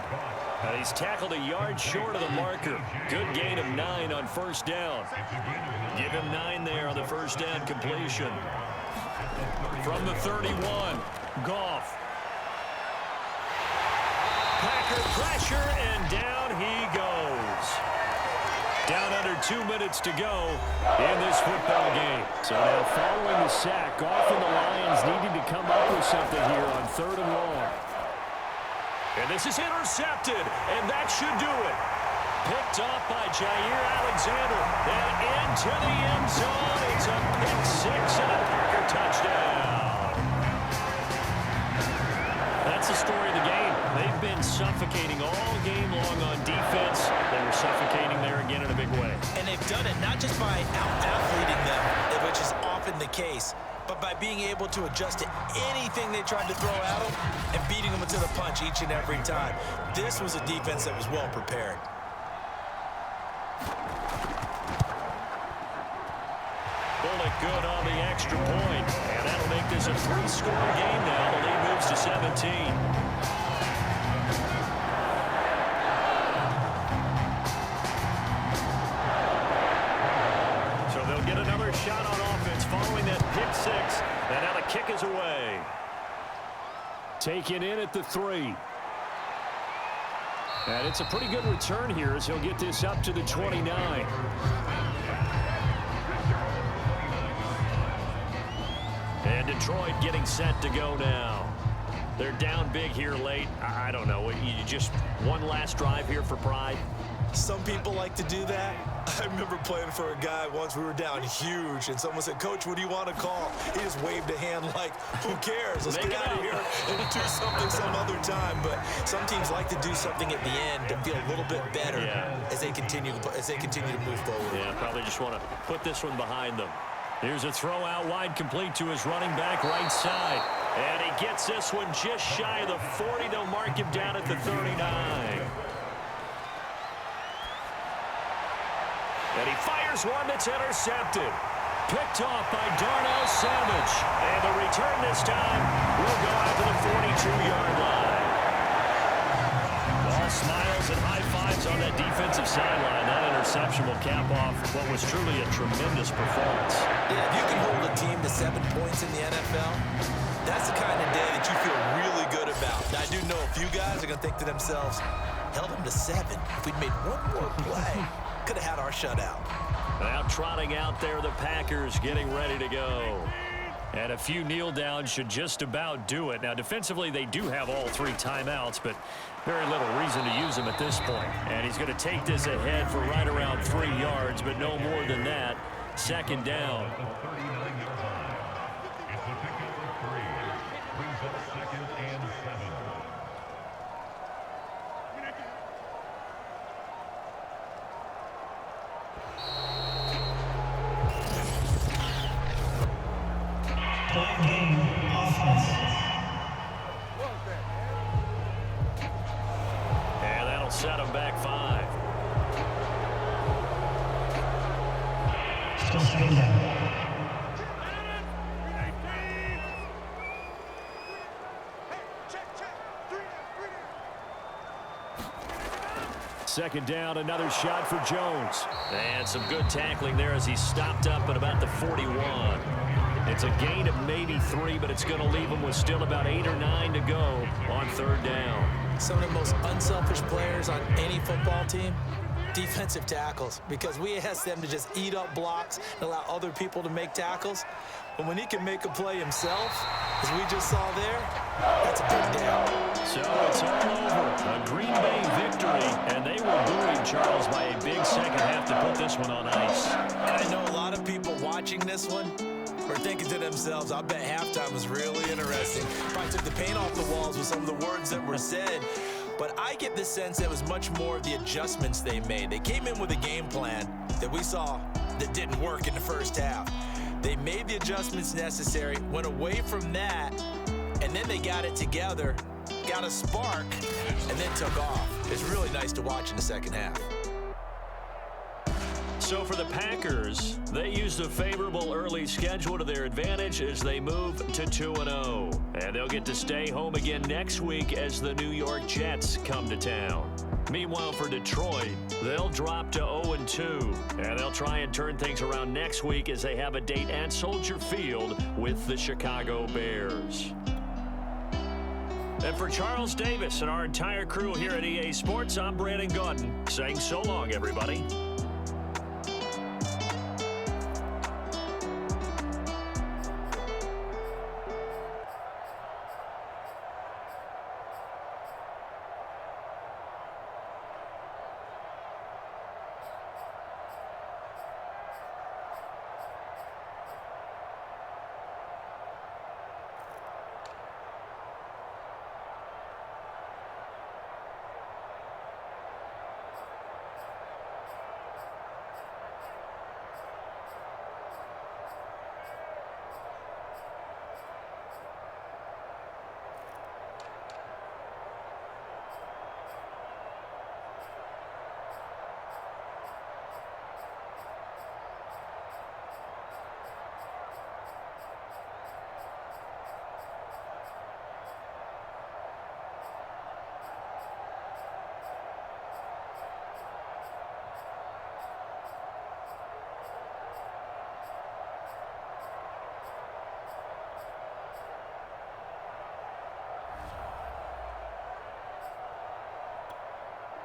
And he's tackled a yard short of the marker. Good gain of 9 on first down. Give him 9 there on the first down completion. From the 31, Goff. Packer pressure, and down he goes. Down under 2 minutes to go in this football game. So now following the sack, Goff and the Lions needing to come up with something here on 3rd and long. And this is intercepted, and that should do it. Picked off by Jair Alexander. And into the end zone. It's a pick 6 and a Packer touchdown. That's the story of the game. They've been suffocating all game long on defense. They were suffocating there again in a big way. And they've done it not just by out-athleting them, which is often the case, but by being able to adjust to anything they tried to throw at them and beating them to the punch each and every time. This was a defense that was well prepared. Bullock good on the extra point, and that'll make this a 3-score game now. The lead moves to 17. Get another shot on offense following that pick 6, and now the kick is away. Taken in at the 3. And it's a pretty good return here as he'll get this up to the 29. And Detroit getting set to go now. They're down big here late. I don't know. You just one last drive here for pride? Some people like to do that. I remember playing for a guy once. We were down huge, and someone said, "Coach, what do you want to call?" He just waved a hand like, "Who cares? Let's get out of here and do something some other time." But some teams like to do something at the end to feel a little bit better as they continue to move forward. Yeah, probably just want to put this one behind them. Here's a throw out wide, complete to his running back right side, and he gets this one just shy of the 40. They'll mark him down at the 39. And he fires one that's intercepted. Picked off by Darnell Savage. And the return this time will go out to the 42-yard line. All smiles and high fives on that defensive sideline. That interception will cap off what was truly a tremendous performance. Yeah, if you can hold a team to 7 points in the NFL, that's the kind of day that you feel really good about. Now, I do know a few guys are going to think to themselves, held them to 7. If we'd made one more play, could have had our shutout. Now trotting out there, the Packers getting ready to go. And a few kneel downs should just about do it. Now, defensively, they do have all 3 timeouts, but very little reason to use them at this point. And he's going to take this ahead for right around 3 yards, but no more than that. Second down. And that'll set him back 5. Still second down. Second down, another shot for Jones. And some good tackling there as he stopped up at about the 41. It's a gain of maybe 3, but it's going to leave him with still about 8 or 9 to go on third down. Some of the most unselfish players on any football team, defensive tackles, because we ask them to just eat up blocks and allow other people to make tackles. But when he can make a play himself, as we just saw there, that's a big down. So it's all over. A Green Bay victory, and they were buoyed, Charles, by a big second half to put this one on ice. I know a lot of people watching this one are thinking to themselves, I bet halftime was really interesting. Probably took the paint off the walls with some of the words that were said. But I get the sense that it was much more of the adjustments they made. They came in with a game plan that we saw that didn't work in the first half. They made the adjustments necessary, went away from that, and then they got it together, got a spark, and then took off. It's really nice to watch in the second half. So for the Packers, they used a favorable early schedule to their advantage as they move to 2-0. And they'll get to stay home again next week as the New York Jets come to town. Meanwhile, for Detroit, they'll drop to 0-2. And they'll try and turn things around next week as they have a date at Soldier Field with the Chicago Bears. And for Charles Davis and our entire crew here at EA Sports, I'm Brandon Gaudin saying so long, everybody.